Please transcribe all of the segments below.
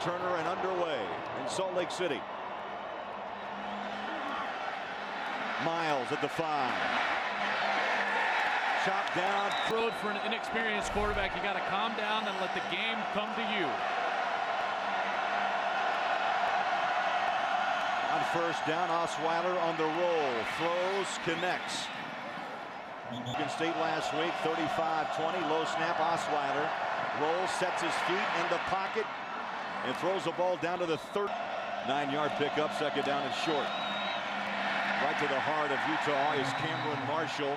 returner and underway in Salt Lake City. Miles at the 5. Chopped down. Road for an inexperienced quarterback. You got to calm down and let the game come to you. On first down, Osweiler on the roll. Throws, connects. Michigan State last week, 35-20. Low snap, Osweiler. Rolls, sets his feet in the pocket, and throws the ball down to the 9-yard pickup. Second down and short. Right to the heart of Utah is Cameron Marshall.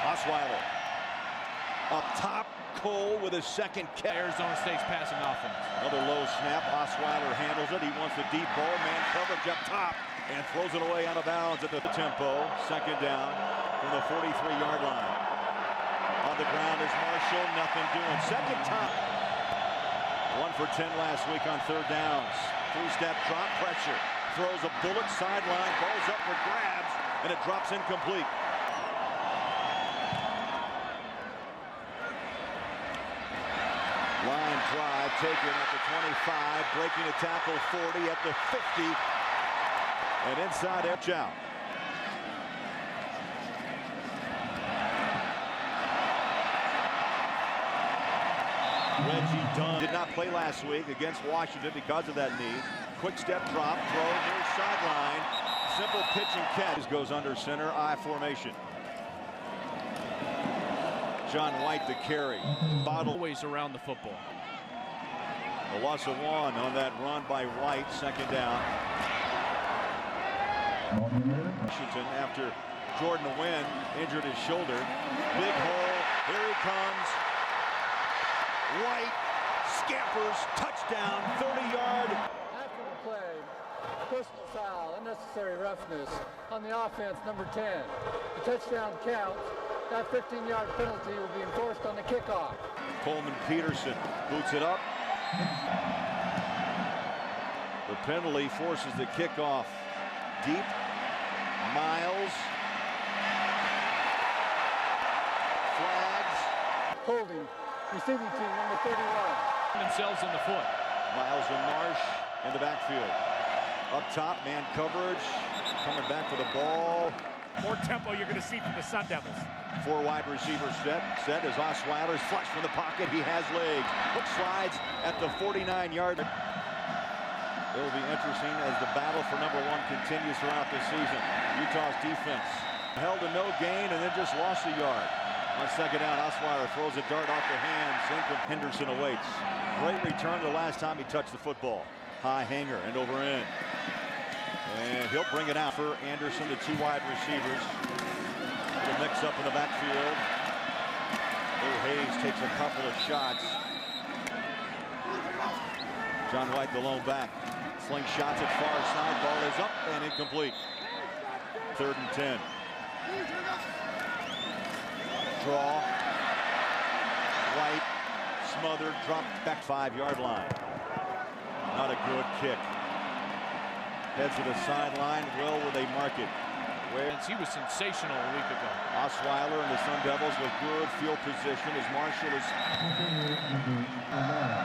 Osweiler up top. Cole with his second catch. Arizona State's passing offense. Another low snap. Osweiler handles it. He wants the deep ball. Man coverage up top and throws it away out of bounds at the tempo. Second down from the 43-yard line. On the ground is Marshall. Nothing doing. Second time. 1 for 10 last week on third downs. 3-step drop pressure. Throws a bullet sideline. Ball's up for grabs, and it drops incomplete. Line drive taken at the 25, breaking a tackle 40 at the 50, and inside edge out. Reggie Dunn did not play last week against Washington because of that knee. Quick step drop, throw near sideline. Simple pitch and catch. Goes under center, I formation. John White the carry. Bottle Always around the football. A loss of 1 on that run by White. Second down. Washington after Jordan Wynn injured his shoulder. Big hole. Here he comes. White scampers. Touchdown. 30-yard. After the play, personal foul, unnecessary roughness on the offense, number 10. The touchdown counts. That 15-yard penalty will be enforced on the kickoff. Coleman Peterson boots it up. The penalty forces the kickoff deep. Miles. Flags. Holding, receiving team, number 31. Themselves in the foot. Miles and Marsh in the backfield. Up top, man coverage. Coming back for the ball. More tempo you're going to see from the Sun Devils. 4 wide receivers set as Osweiler's flush from the pocket. He has legs. Hook slides at the 49-yard. It will be interesting as the battle for number 1 continues throughout the season. Utah's defense held a no gain and then just lost a yard. On second down, Osweiler throws a dart off the hands. Henderson awaits. Great return the last time he touched the football. High hanger and over in. And he'll bring it out for Anderson, the 2 wide receivers. Little mix up in the backfield. Bill Hayes takes a couple of shots. John White, the lone back. Slingshots at far side. Ball is up and incomplete. 3rd and 10. Draw. White smothered, dropped back 5-yard line. Not a good kick. Heads to the sideline. Well, will they mark it? He was sensational a week ago. Osweiler and the Sun Devils with good field position as Marshall is.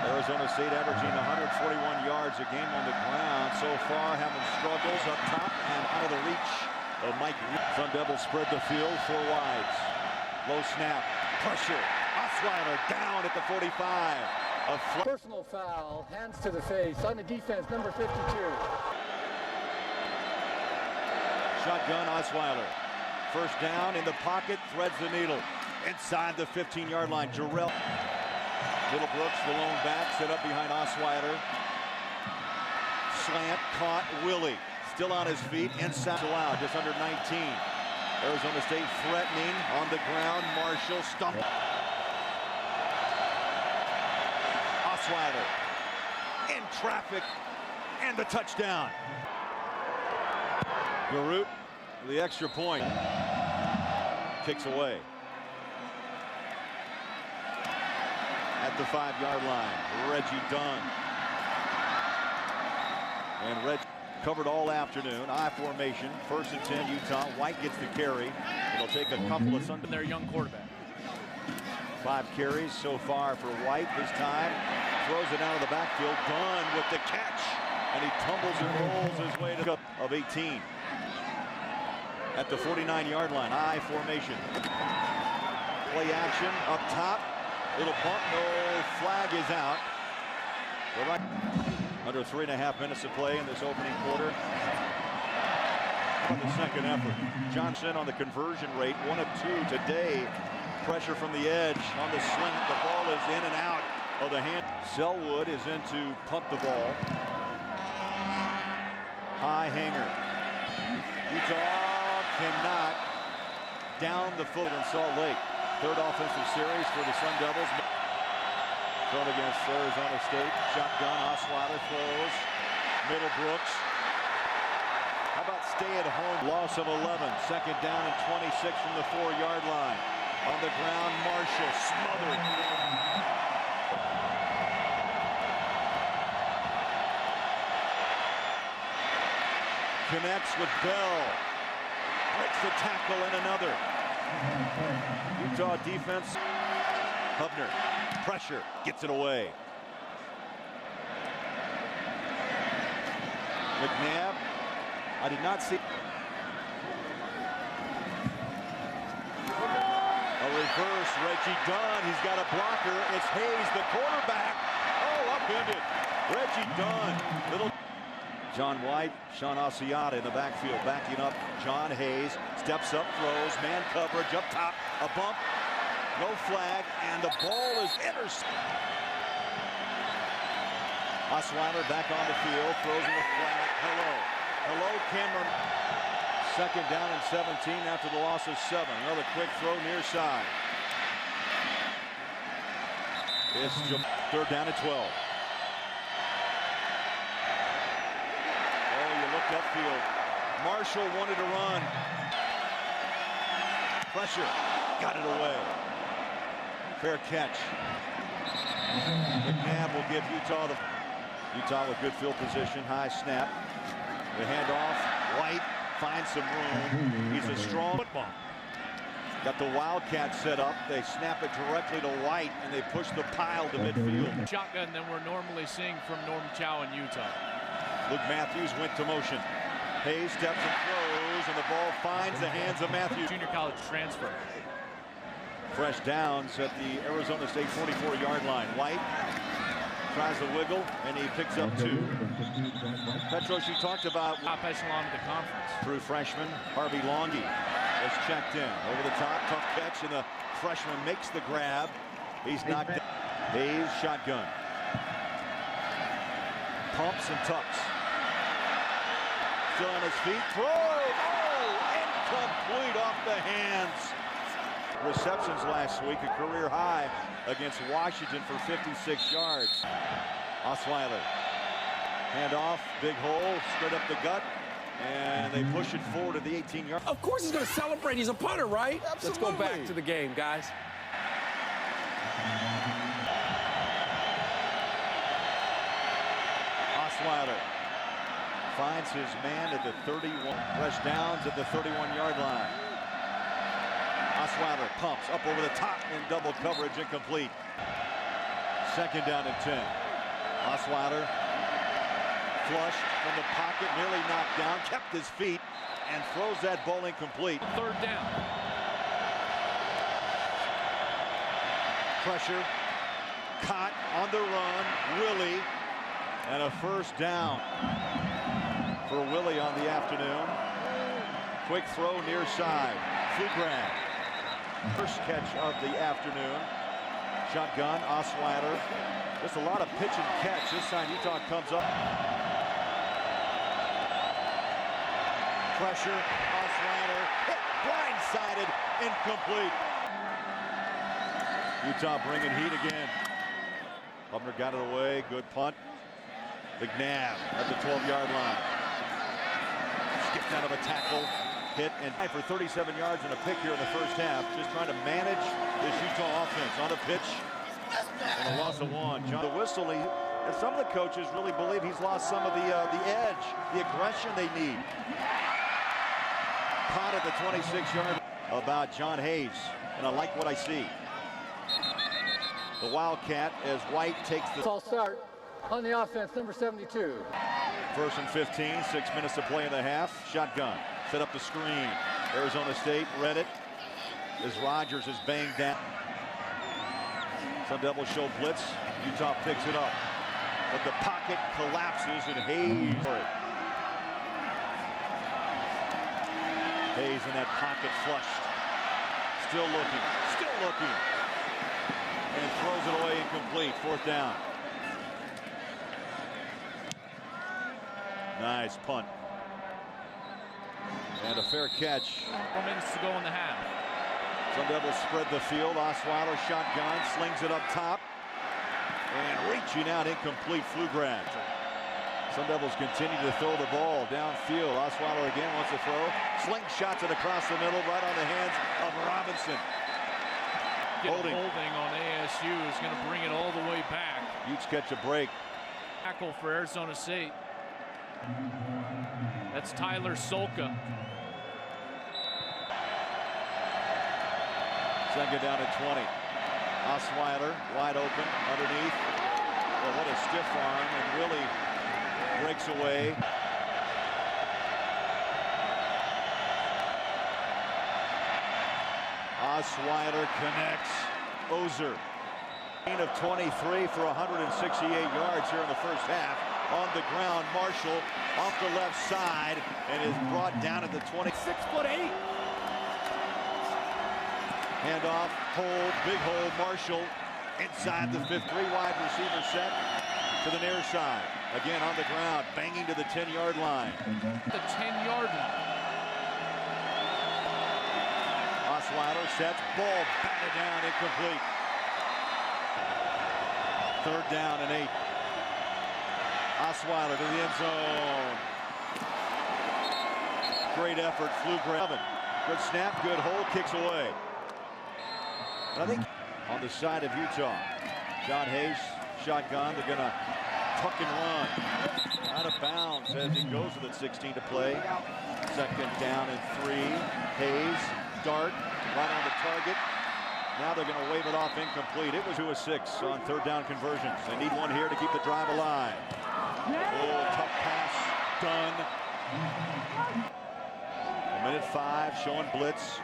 Arizona State averaging 141 yards a game on the ground so far, having struggles up top and out of the reach of Mike. Sun Devils spread the field, 4 wides. Low snap, pressure. Osweiler down at the 45. Personal foul, hands to the face on the defense, number 52. Shotgun, Osweiler. First down in the pocket, threads the needle. Inside the 15-yard line, Jarrell. Middlebrooks, the lone back, set up behind Osweiler. Slant, caught, Willie. Still on his feet, inside allowed, just under 19. Arizona State threatening, on the ground, Marshall stumped. Osweiler in traffic, and the touchdown. Garut, the extra point, kicks away. At the 5-yard line, Reggie Dunn. And Reggie covered all afternoon, I formation, 1st and 10 Utah. White gets the carry. It'll take a couple of Sunday. Their young quarterback. 5 carries so far for White this time. Throws it out of the backfield. Dunn with the catch. And he tumbles and rolls his way to of 18. At the 49-yard line. I formation. Play action up top. Little bump. No flag is out. Under 3.5 minutes to play in this opening quarter. On the second effort. Johnson on the conversion rate. 1 of 2 today. Pressure from the edge on the slant. The ball is in and out of the hand. Selwood is in to punt the ball. High hanger. Utah cannot down the foot in Salt Lake. Third offensive series for the Sun Devils. Thrown against Arizona State. Shotgun. Osweiler throws. Middlebrooks. How about stay at home? Loss of 11. Second down and 26 from the 4-yard line. On the ground, Marshall smothered. Connects with Bell. Breaks the tackle and another. Utah defense. Hubner. Pressure. Gets it away. McNabb. I did not see. A reverse. Reggie Dunn. He's got a blocker. It's Hayes, the quarterback. Oh, upended. Reggie Dunn. Little. John White, Sean Asiata in the backfield, backing up. John Hayes steps up, throws, man coverage up top, a bump, no flag, and the ball is intercepted. Osweiler back on the field, throws in the flat. Hello, Cameron. Second down and 17 after the loss of 7. Another quick throw near side. It's third down and 12. Upfield. Marshall wanted to run. Pressure. Got it away. Fair catch. McNabb will give Utah with good field position. High snap. The handoff. White finds some room. He's a strong football. Got the Wildcat set up. They snap it directly to White, and they push the pile to midfield. Shotgun than we're normally seeing from Norm Chow in Utah. Luke Matthews went to motion. Hayes steps and throws, and the ball finds the hands of Matthews. Junior college transfer. Fresh downs at the Arizona State 44-yard line. White tries to wiggle, and he picks up 2. Petros, you talked about top echelon of the conference. True freshman Harvey Longy is checked in. Over the top, tough catch, and the freshman makes the grab. He's knocked down. Hayes, shotgun. Pumps and tucks. Still on his feet. Throw! Oh! Incomplete off the hands. Receptions last week, a career high against Washington for 56 yards. Osweiler. Handoff, big hole, straight up the gut. And they push it forward to the 18-yard. Of course he's going to celebrate. He's a punter, right? Absolutely. Let's go back to the game, guys. Osweiler finds his man at the 31. Fresh downs at the 31-yard line. Osweiler pumps up over the top in double coverage, incomplete. Second down and 10. Osweiler flushed from the pocket, nearly knocked down, kept his feet, and throws that ball incomplete. Third down. Pressure, caught on the run, Willie, and a first down for Willie on the afternoon. Quick throw near side, Fugran. First catch of the afternoon. Shotgun, Osweiler. Just a lot of pitch and catch. This time Utah comes up. Pressure, Osweiler hit, blindsided, incomplete. Utah bringing heat again. Hubner got it away, good punt. McNabb at the 12-yard line. Skipped out of a tackle, hit, and for 37 yards and a pick here in the first half. Just trying to manage this Utah offense on a pitch and a loss of 1. John, the whistle, and some of the coaches really believe he's lost some of the edge, the aggression they need. Pot at the 26-yard about John Hayes, and I like what I see. The Wildcat as White takes the False start on the offense, number 72. 1st and 15, 6 minutes to play in the half. Shotgun, set up the screen. Arizona State read it as Rogers is banged down. Sun Devils show blitz. Utah picks it up, but the pocket collapses and Hayes. Hayes in that pocket flushed. Still looking. And throws it away incomplete. 4th down. Nice punt. And a fair catch. 4 minutes to go in the half. Sun Devils spread the field. Osweiler shotgun, slings it up top. And reaching out, incomplete, flu grab. Sun Devils continue to throw the ball downfield. Osweiler again wants to throw. Slingshots it across the middle, right on the hands of Robinson. Holding on ASU is going to bring it all the way back. Utes catch a break. Tackle for Arizona State. That's Tyler Solka. 2nd down at 20. Osweiler wide open underneath. Well, what a stiff arm, and really breaks away. Osweiler connects. Ozer. Gain of 23 for 168 yards here in the first half. On the ground, Marshall off the left side and is brought down at the 20. 6'8". Handoff, hold, big hold, Marshall inside the 5th. 3 wide receiver set to the near side. Again on the ground, banging to the 10-yard line. The 10-yard line. Osweiler sets, ball batted down, incomplete. 3rd down and 8. Osweiler to the end zone. Great effort, flew grab. Good snap, good hold, kicks away. And I think on the side of Utah, John Hayes, shotgun, they're gonna tuck and run. Out of bounds as he goes with it, 16 to play. 2nd down and 3. Hayes, dart, right on the target. Now they're gonna wave it off incomplete. It was 2 of 6 on 3rd down conversions. They need one here to keep the drive alive. Oh, tough pass, done. 1:05, showing blitz.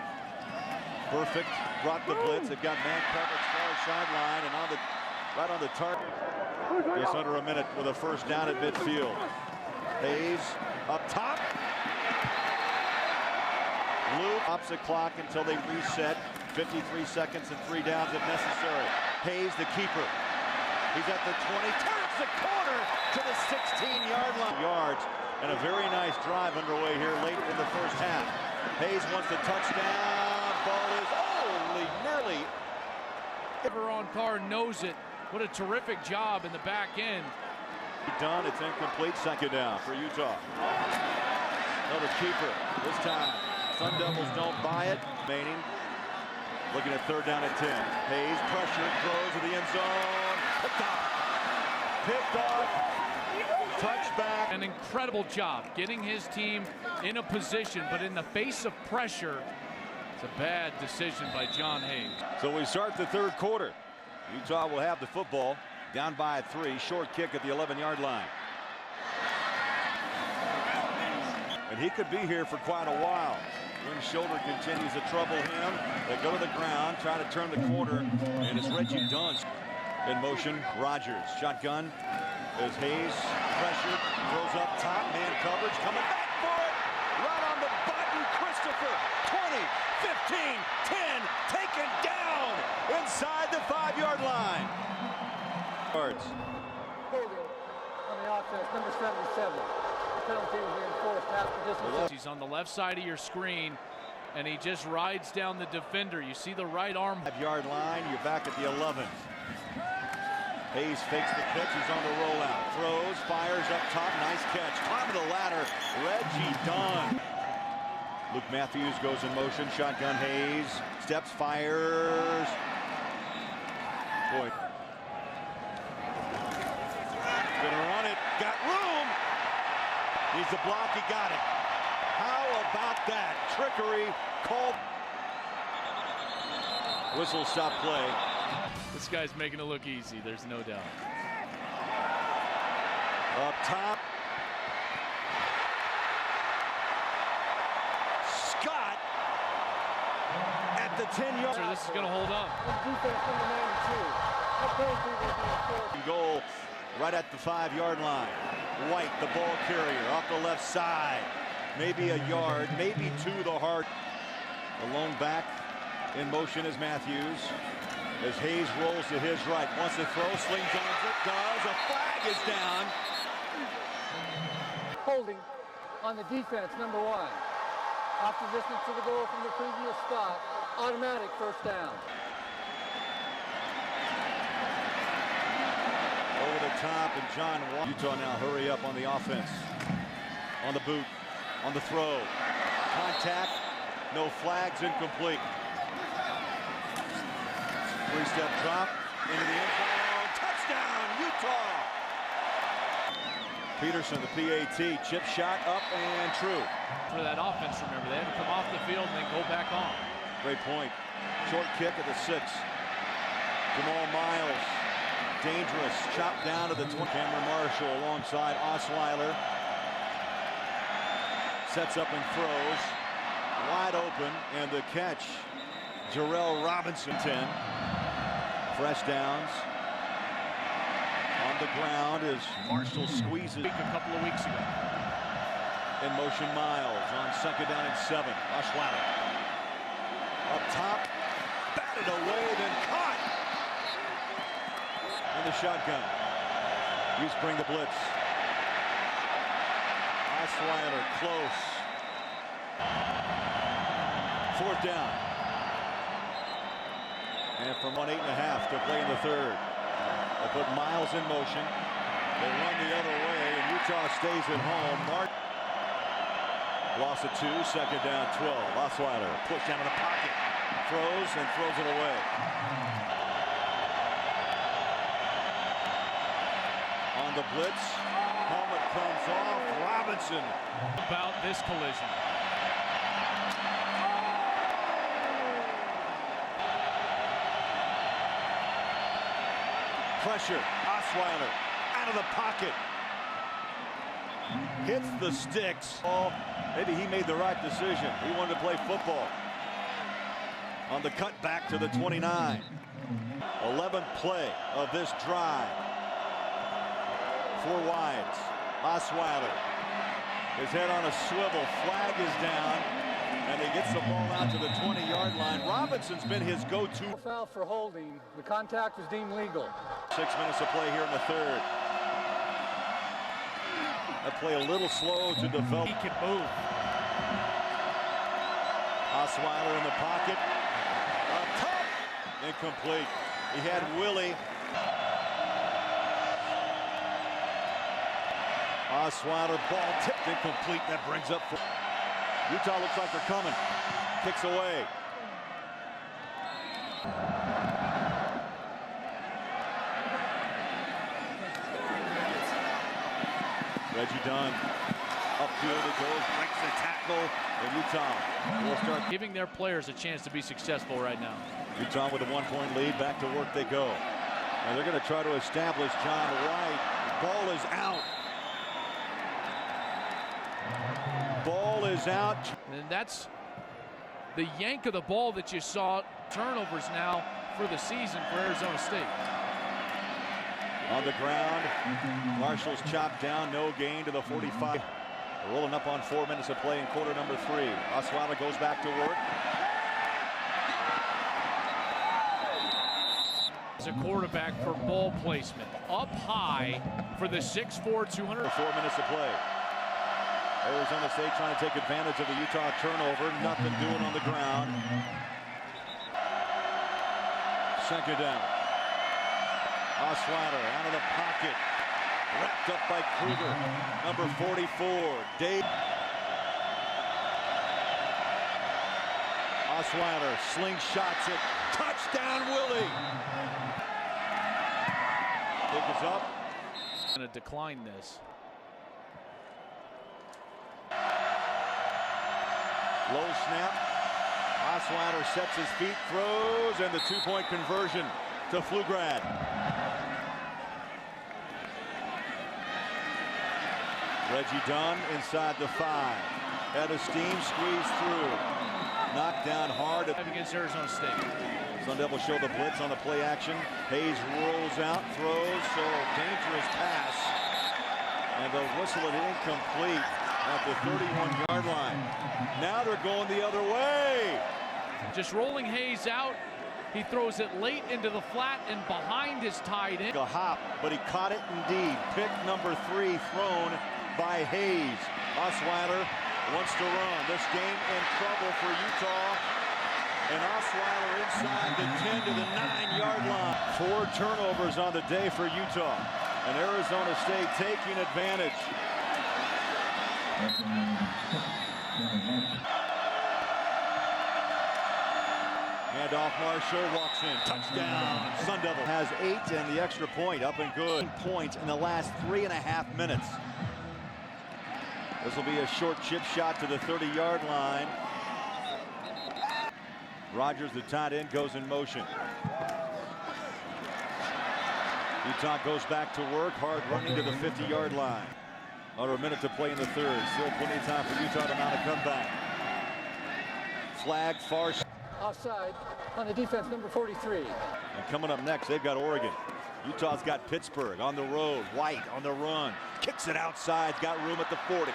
Perfect, brought the blitz. They've got man coverage far sideline and right on the target. Just under a minute with a 1st down at midfield. Hayes up top. Luke stops the clock until they reset. 53 seconds and 3 downs if necessary. Hayes, the keeper. He's at the 20, turns the corner to the 16-yard line. Yards, and a very nice drive underway here late in the first half. Hayes wants the touchdown. Ball is nearly. Ron Carr knows it. What a terrific job in the back end. Done, it's incomplete. 2nd down for Utah. Another keeper. This time, Sun Devils don't buy it. Remaining. Looking at 3rd down at 10. Hayes pressure, throws to the end zone. Picked off. Touchback. An incredible job getting his team in a position, but in the face of pressure, it's a bad decision by John Hayes. So we start the 3rd quarter. Utah will have the football, down by 3. Short kick at the 11-yard line. And he could be here for quite a while. One shoulder continues to trouble him. They go to the ground, try to turn the corner, and it's Reggie Dunn in motion. Rogers, shotgun, as Hayes pressured, throws up top, man coverage, coming back for it, right on the button, Christopher, 20, 15, 10, taken down inside the 5-yard line. Yards. Holding on the offense, number 77. The penalty will be enforced after this. He's on the left side of your screen, and he just rides down the defender. You see the right arm. 5-yard line, you're back at the 11. Hayes fakes the pitch, he's on the rollout. Throws, fires up top, nice catch. Top of the ladder, Reggie Dunn. Luke Matthews goes in motion, shotgun Hayes. Steps, fires. Boy. Gonna run it, got room. Needs the block, he got it. How about that? Trickery called. Whistle stop play. This guy's making it look easy, there's no doubt. Up top. Scott at the 10-yard. So this is going to hold up. Defense number 92. That penalty will be enforced. Goal right at the 5-yard line. White, the ball carrier, off the left side. Maybe a yard, maybe to the heart. The lone back in motion is Matthews. As Hayes rolls to his right. Wants to throw, slings on it, does. A flag is down. Holding on the defense, number 1. After distance to the goal from the previous spot, automatic first down. Over the top, and John Wall. Utah now hurry up on the offense. On the boot, on the throw. Contact, no flags, incomplete. 3-step drop into the end zone. Touchdown, Utah! Peterson, the PAT, chip shot up and true. For that offense, remember, they had to come off the field and then go back on. Great point. Short kick at the 6. Jamal Miles, dangerous, chopped down to the 20. Cameron Marshall alongside Osweiler. Sets up and throws. Wide open, and the catch. Jarrell Robinson, 10. Fresh downs. On the ground as Marshall squeezes. A couple of weeks ago. In motion, Miles on 2nd down and 7. Osweiler up top, batted away, then caught. In the shotgun. Use bring the blitz. Osweiler close. 4th down. And from 1.5 to play in the 3rd. They put Miles in motion. They run the other way, and Utah stays at home. Loss of 2, 2nd down, 12. Osweiler pushed out of the pocket. Throws and throws it away. On the blitz. Helmet comes off. Robinson. About this collision. Pressure. Osweiler out of the pocket. Hits the sticks. Oh, maybe he made the right decision. He wanted to play football. On the cut back to the 29. 11th play of this drive. 4 wides. Osweiler. His head on a swivel. Flag is down. And he gets the ball out to the 20-yard line. Robinson's been his go-to. Foul for holding. The contact was deemed legal. 6 minutes of play here in the 3rd. That play a little slow to develop. He can move. Osweiler in the pocket. Up top. Incomplete. He had Willie. Osweiler, ball tipped incomplete. That brings up for Utah. Looks like they're coming. Kicks away. Reggie Dunn. Upfield it goes, breaks the tackle, and Utah will start Giving their players a chance to be successful right now. Utah with a 1-point lead. Back to work they go. And they're going to try to establish John White. Ball is out. Ball is out. And that's the yank of the ball that you saw. Turnovers now for the season for Arizona State. On the ground, Marshall's chopped down, no gain to the 45. Rolling up on 4 minutes of play in quarter number 3. Osweiler goes back to work. As a quarterback for ball placement. Up high for the 6'4", 200. 4 minutes of play. Arizona State trying to take advantage of the Utah turnover. Nothing doing on the ground. 2nd down. Osweiler out of the pocket. Wrapped up by Kruger. Number 44, Dave. Osweiler slingshots it. Touchdown, Willie. Pick is up. Going to decline this. Low snap. Osweiler sets his feet, throws, and the 2-point conversion. to Pflugrad. Reggie Dunn inside the 5. Head of steam, squeezed through. Knocked down hard. Against Arizona State. Sun Devils show the blitz on the play action. Hayes rolls out, throws, so dangerous pass. And the whistle is incomplete at the 31-yard line. Now they're going the other way. Just rolling Hayes out. He throws it late into the flat and behind his tight end. A hop, but he caught it indeed. Pick number 3 thrown by Hayes. Osweiler wants to run. This game in trouble for Utah. And Osweiler inside the 10 to the 9-yard line. 4 turnovers on the day for Utah. And Arizona State taking advantage. Handoff, Marshall walks in. Touchdown. Sun Devil has 8 and the extra point up and good. Points in the last 3.5 minutes. This will be a short chip shot to the 30-yard line. Rogers, the tight end, goes in motion. Utah goes back to work, hard running to the 50-yard line. Under a minute to play in the 3rd. Still plenty of time for Utah to mount a comeback. Flag far. Offside on the defense, number 43. And coming up next, they've got Oregon. Utah's got Pittsburgh on the road. White on the run. Kicks it outside, got room at the 40.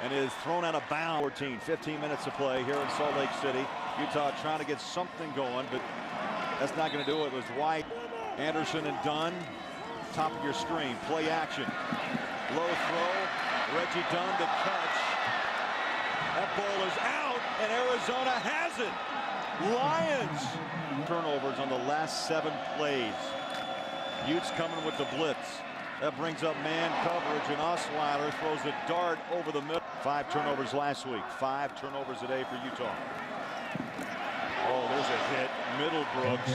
And is thrown out of bounds. 15 minutes to play here in Salt Lake City. Utah trying to get something going, but that's not going to do it. It was White, Anderson, and Dunn. Top of your screen. Play action. Low throw. Reggie Dunn, the catch. That ball is out, and Arizona has it. Lions. Turnovers on the last 7 plays. Utes coming with the blitz. That brings up man coverage, and Osweiler throws a dart over the middle. 5 turnovers last week. 5 turnovers a day for Utah. Oh, there's a hit. Middlebrooks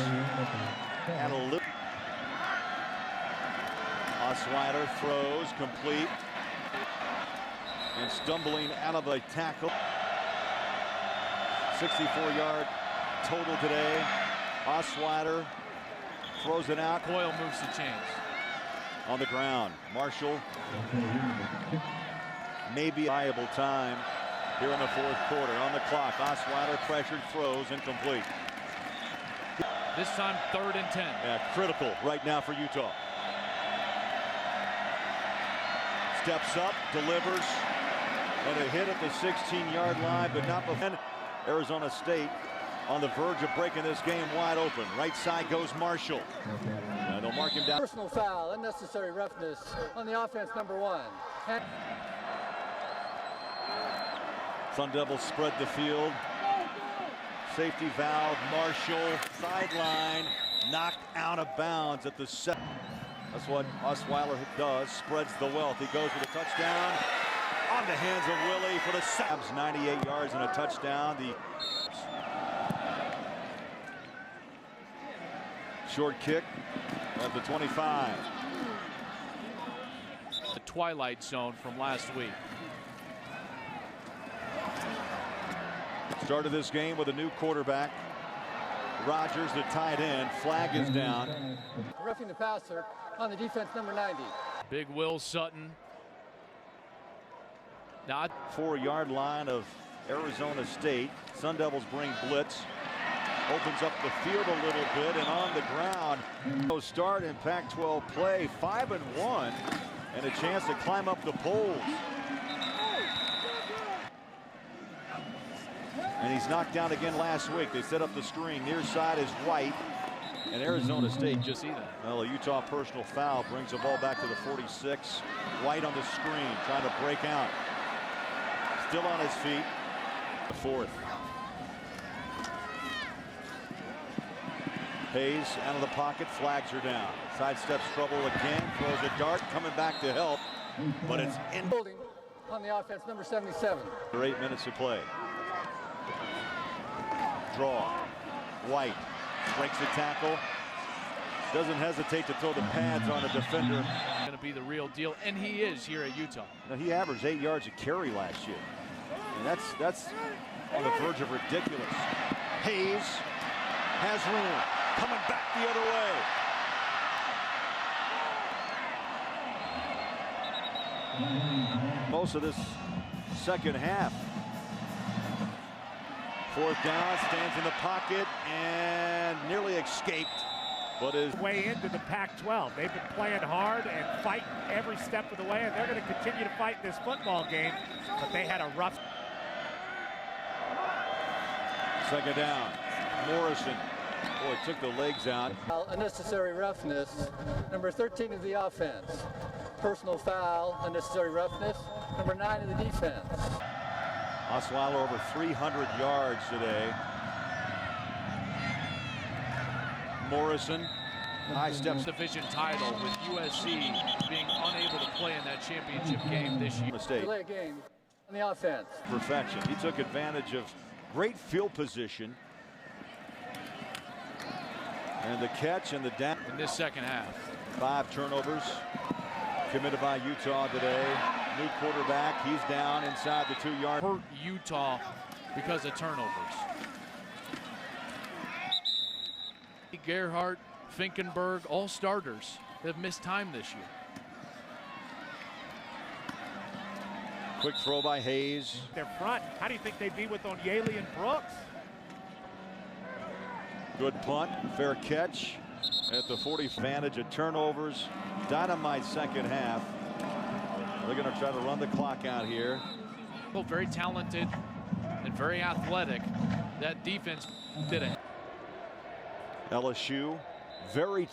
had a little. Osweiler throws complete. And stumbling out of a tackle. 64-yard total today. Osweiler throws it out. Coyle moves the chains. On the ground. Marshall. Maybe a viable time here in the 4th quarter. On the clock. Osweiler pressured, throws, incomplete. This time 3rd and 10. Yeah, critical right now for Utah. Steps up, delivers, and a hit at the 16-yard line, but not before. Arizona State on the verge of breaking this game wide open. Right side goes Marshall. They'll mark him down. Personal foul, unnecessary roughness on the offense, number 1. Sun Devils spread the field. Safety valve, Marshall, sideline, knocked out of bounds at the 7. That's what Osweiler does, spreads the wealth. He goes with a touchdown on the hands of Willie for the 7. 98 yards and a touchdown. The short kick at the 25. The twilight zone from last week. Started this game with a new quarterback. Rogers, the tight end. Flag is down. Roughing the passer on the defense, number 90. Big Will Sutton. Not 4-yard line of Arizona State. Sun Devils bring blitz. Opens up the field a little bit, and on the ground. Start in Pac-12 play, 5-1, and a chance to climb up the poles. And he's knocked down again last week. They set up the screen. Near side is White. And Arizona State just see that. Well, a Utah personal foul brings the ball back to the 46. White on the screen, trying to break out. Still on his feet. The 4th. Hayes out of the pocket, flags are down. Sidesteps trouble again, throws a dart, coming back to help. But it's in. Holding on the offense, number 77. 8 minutes to play. Draw. White breaks the tackle. Doesn't hesitate to throw the pads on a defender. Going to be the real deal, and he is here at Utah. Now, he averaged 8 yards a carry last year. And that's on the verge of ridiculous. Hayes has room. coming back the other way. Most of this second half. Fourth down, stands in the pocket and nearly escaped. But is way into the Pac-12. They've been playing hard and fighting every step of the way, and they're going to continue to fight this football game. But they had a rough. Second down, Morrison. Boy, took the legs out. Unnecessary roughness, number 13 of the offense. Personal foul, unnecessary roughness, number 9 of the defense. Osweiler over 300 yards today. Morrison, high steps. Division title with USC being unable to play in that championship game this year. Mistake. Delay game on the offense. Perfection. He took advantage of great field position. And the catch and the down. In this second half. 5 turnovers committed by Utah today. New quarterback. He's down inside the 2-yard. Hurt Utah because of turnovers. Gerhardt, Finkenberg, all starters have missed time this year. Quick throw by Hayes. Their front. How do you think they'd be with Onyeli and Brooks? Good punt, fair catch at the 40. Advantage of turnovers. Dynamite second half. They're going to try to run the clock out here. Both very talented and very athletic. That defense did it. LSU very